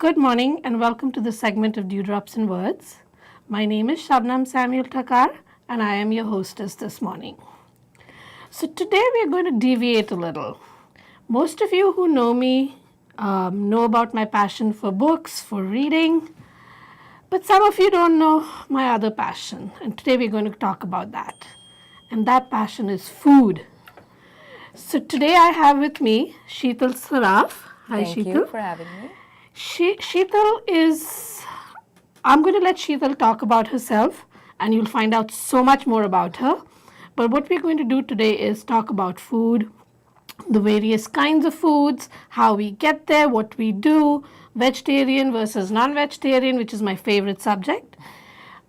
Good morning and welcome to this segment of Drops and Words. My name is Shabnam Samuel Takar and I am your hostess this morning. So today we are going to deviate a little. Most of you who know me know about my passion for books, for reading, but some of you don't know my other passion, and today we're going to talk about that. And that passion is food. So today I have with me Sheetal Saraf. Hi, Thank Sheetal. you for having me. Sheetal is, I'm going to let Sheetal talk about herself and you'll find out so much more about her. But what we're going to do today is talk about food, the various kinds of foods, how we get there, what we do, vegetarian versus non-vegetarian, which is my favorite subject.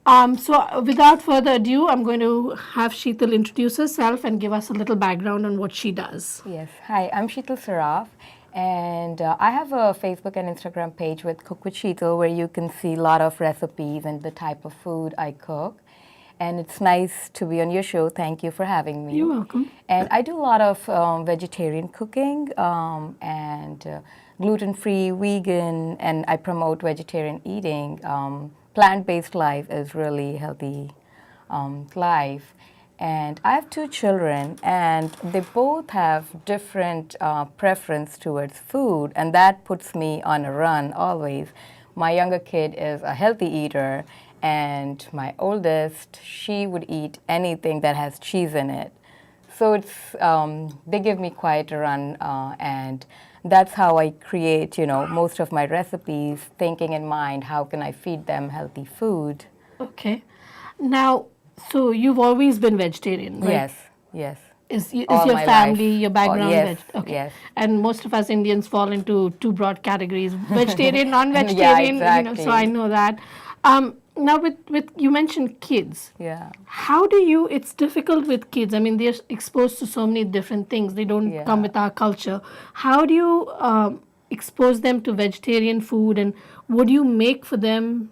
So without further ado, I'm going to have Sheetal introduce herself and give us a little background on what she does. Yes. Hi, I'm Sheetal Saraf, and I have a Facebook and Instagram page with Cook with Sheetal where you can see a lot of recipes and the type of food I cook. And it's nice to be on your show. Thank you for having me. You're welcome. And I do a lot of vegetarian cooking and gluten-free, vegan, and I promote vegetarian eating. Plant-based life is really healthy life. And I have two children, and they both have different preference towards food, and that puts me on a run always. My younger kid is a healthy eater, and my oldest, she would eat anything that has cheese in it. So it's they give me quite a run, and that's how I create, most of my recipes, thinking in mind, how can I feed them healthy food? Okay. Now, so you've always been vegetarian, right? Yes. Is your All my family, life. your background? Yes, Okay. yes. And most of us Indians fall into two broad categories: vegetarian, non-vegetarian. Yeah, exactly. So I know that. Now, with you mentioned kids. Yeah. How do you? It's difficult with kids. I mean, they're exposed to so many different things. They don't Yeah. come with our culture. How do you expose them to vegetarian food, and what do you make for them?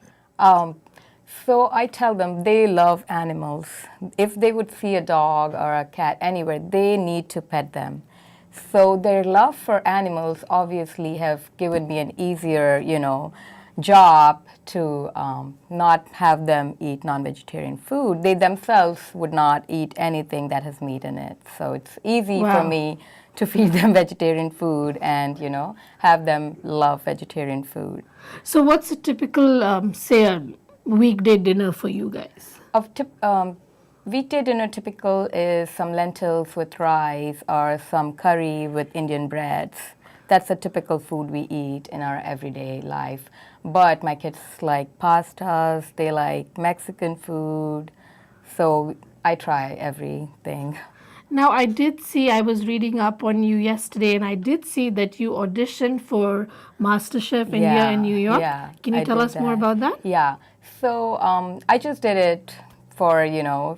So I tell them they love animals. If they would see a dog or a cat anywhere, they need to pet them. So their love for animals obviously have given me an easier, job to not have them eat non-vegetarian food. They themselves would not eat anything that has meat in it. So it's easy for Wow. me to feed them vegetarian food and, have them love vegetarian food. So, what's a typical, say, a weekday dinner for you guys? Weekday dinner typical is some lentils with rice or some curry with Indian breads. That's a typical food we eat in our everyday life. But my kids like pastas, they like Mexican food, so I try everything. Now, I was reading up on you yesterday, and I did see that you auditioned for MasterChef India in New York. Yeah, Can you I tell did us more that. about that? Yeah. So I just did it for,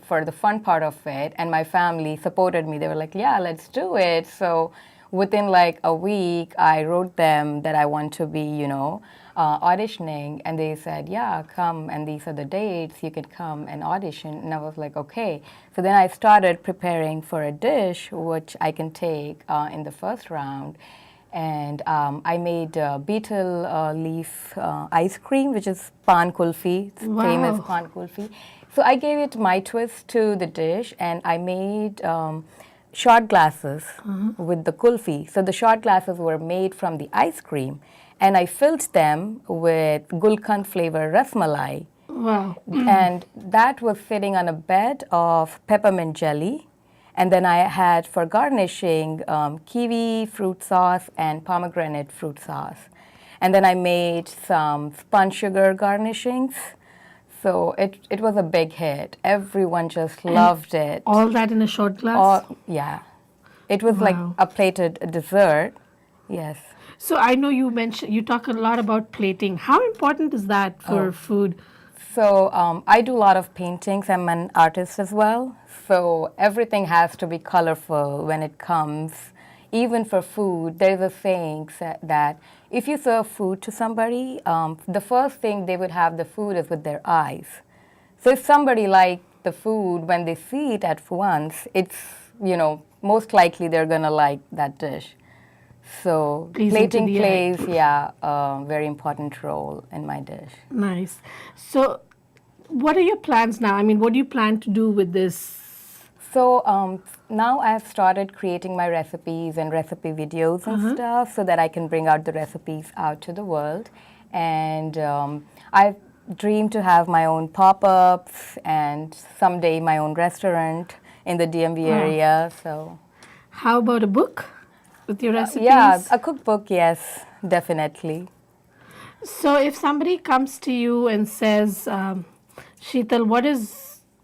for the fun part of it, and my family supported me. They were like, yeah, let's do it. So within like a week, I wrote them that I want to be, auditioning, and they said, yeah, come, and these are the dates, you can come and audition. And I was like, okay. So then I started preparing for a dish which I can take in the first round. And I made betel leaf ice cream, which is pan kulfi. It's famous Wow. pan kulfi. So I gave it my twist to the dish, and I made shot glasses with the kulfi. So the shot glasses were made from the ice cream, and I filled them with gulkand flavor rasmalai. Wow. And that was sitting on a bed of peppermint jelly. And then I had for garnishing kiwi fruit sauce and pomegranate fruit sauce. And then I made some spun sugar garnishings. So it was a big hit. Everyone just loved it. All that in a short glass? Yeah. It was like Wow. a plated dessert. Yes. So I know you talk a lot about plating. How important is that for food? So I do a lot of paintings. I'm an artist as well. So everything has to be colorful when it comes. Even for food, there's a saying that if you serve food to somebody, the first thing they would have the food is with their eyes. So if somebody liked the food, when they see it at once, it's, most likely they're going to like that dish. So Pleasing to plating the eye. plays, yeah, a very important role in my dish. Nice. So, what are your plans now? I mean, what do you plan to do with this? So now I've started creating my recipes and recipe videos and stuff so that I can bring out the recipes out to the world. And I dream to have my own pop-ups and someday my own restaurant in the DMV area. So How about a book with your recipes? yeah, a cookbook, yes, definitely. So, if somebody comes to you and says, Sheetal,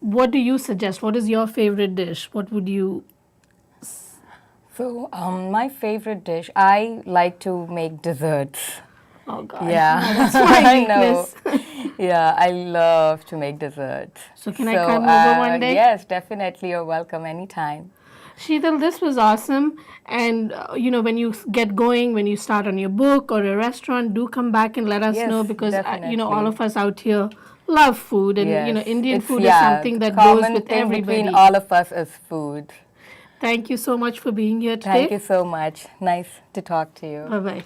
what do you suggest? What is your favorite dish? What would you? So my favorite dish, I like to make desserts. Oh God, Yeah, that's my I know. weakness. Yeah, I love to make desserts. So, can I come over one day? Yes, definitely. You're welcome anytime. Sheetal, this was awesome. And, when you get going, when you start on your book or a restaurant, do come back and let us Yes, know because, all definitely. of us out here love food. And, Yes, Indian it's food is something the that goes common with thing between everybody. all of us is food. Thank you so much for being here Thank you today. so much. Nice to talk to you. Bye bye.